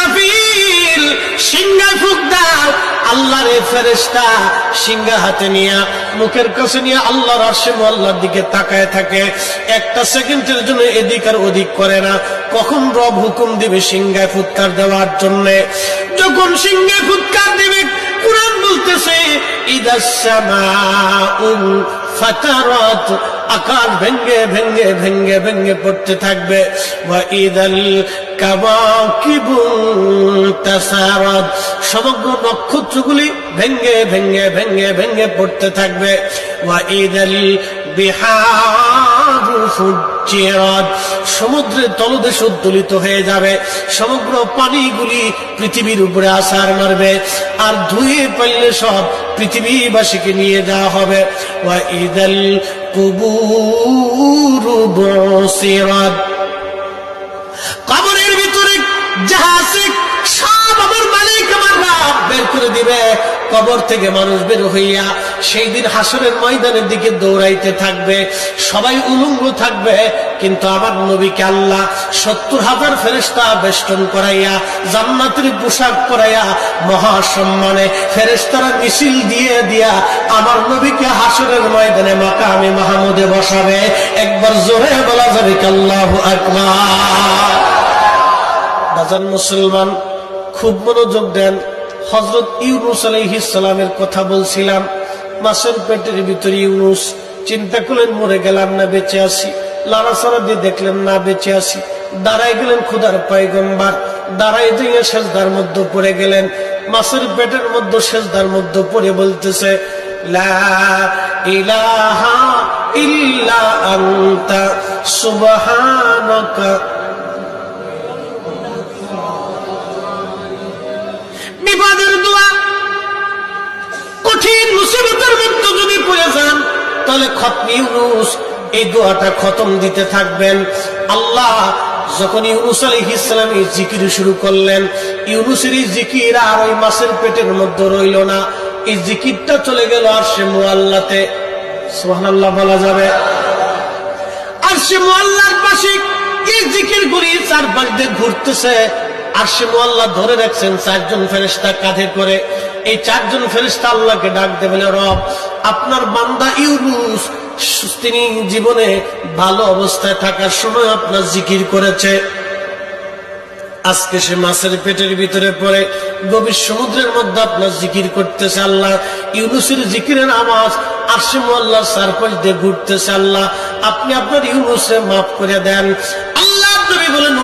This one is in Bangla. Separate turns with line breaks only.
ইসরাফিল সিংহায় ফুঁক দাও। আল্লাহর এই ফেরেশতা সিংহা হাতে নিয়ে মুখের কাছে নিয়ে আল্লাহর আরশে মুআল্লার দিকে তাকায় থাকে। একটা সেকেন্ডের জন্য এদিক আর ওদিক করে না। কখন রব হুকুম দিবে সিংহায় ফুৎকার দেওয়ার জন্য? যখন সিংহায় ফুৎকার দিবে, কুরআন বলতেছে ইদাস সামাউ ফাতারাত, আকাশ ভেঙ্গে ভেঙ্গে ভেঙ্গে ভেঙ্গে পড়তে থাকবে। ওয়া ইদাল কাওয়াকিবু তাসারাত, সমগ্র নক্ষত্রগুলি ভেঙ্গে ভেঙ্গে ভেঙ্গে ভেঙ্গে পড়তে থাকবে। ওয়া ইদাল বিহারু ফুজ্জিরাত, সমুদ্রের তলদেশ উদ্দোলিত হয়ে যাবে। সমগ্র পানিগুলি পৃথিবীর উপরে আছাড় মারবে, আর ধুয়ে পাইলে সব পৃথিবীবাসীকে নিয়ে যাওয়া হবে। ওয়া ইদাল কুবুরু বুসিরাত, কবরের ভিতরে যাহা আছে সব আমার মালিক আমার রব বের করে দিবে। কবর থেকে মানুষ বের হইয়া সেই দিন হাসরের ময়দানের দিকে দৌড়াইতে থাকবে। সবাই উলঙ্গ থাকবে, কিন্তু আমার নবীকে আল্লাহ ৭০,০০০ ফেরেশতা বেষ্টন করাইয়া জান্নাতের পোশাক পরাইয়া মহাসম্মানে ফেরেশতারা মিছিল দিয়ে দিয়া আমার নবীকে হাসরের ময়দানে মাকামে মাহমুদে বসাবে। একবার জোরে বলা যাবে কি আল্লাহু আকবার। বাজান মুসলমান, খুব মনোযোগ দেন। হযরত ইউনূস আলাইহিস সালামের কথা বলছিলাম। মাছের পেটের ভিতরে ইউনূস, চিন্তা করলেন মরে গেলাম না বেঁচে আছি। লাড়াচাড়া দিয়ে দেখলেন না বেঁচে আছি। দাঁড়াই গেলেন খোদার পয়গম্বর, দাঁড়াই দিয়ে সেজদার মধ্যে পড়ে গেলেন। মাছের পেটের মধ্যে সেজদার মধ্যে পড়ে বলতেছে লা ইলাহা ইল্লা আনতা সুবহানাকা। বিপদের দোয়া, কঠিন মুসিবতের মধ্যে যদি পড়ে যান তাহলে খতমে ইউনূস এই দোয়াটা খতম দিতে থাকবেন। আল্লাহ যখন ইউনূস আলাইহিস সালাম এই জিকির শুরু করলেন, ইউনূসের এই জিকির আর ওই মাছের পেটের মধ্যে রইল না। এই জিকিরটা চলে গেল আরশে মুআল্লাতে। সুবহানাল্লাহ বলা যাবে? আরশে মুআল্লার পাশে এই জিকির গুলি চারপাশ দিয়ে ঘুরতেছে। আরশে মুআল্লা ধরে রাখছেন ৪ জন ফেরেশতা কাঁধে করে। এই ৪ জন ফেরেশতা আল্লাহকে ডাক দেবেন, রব আপনার বান্দা ইউনূস তিনি জীবনে ভালো অবস্থায় থাকার সময় আপনার জিকির করেছে, আজকে সে মাছের পেটের ভিতরে পড়ে গভীর সমুদ্রের মধ্যে আপনার জিকির করতেছে। আল্লাহ ইউনূসের জিকিরের আওয়াজ আরশে মুআল্লার চারপাশ দিয়ে ঘুরতেছে। আল্লাহ আপনি আপনার ইউনূসকে মাফ করে দেন।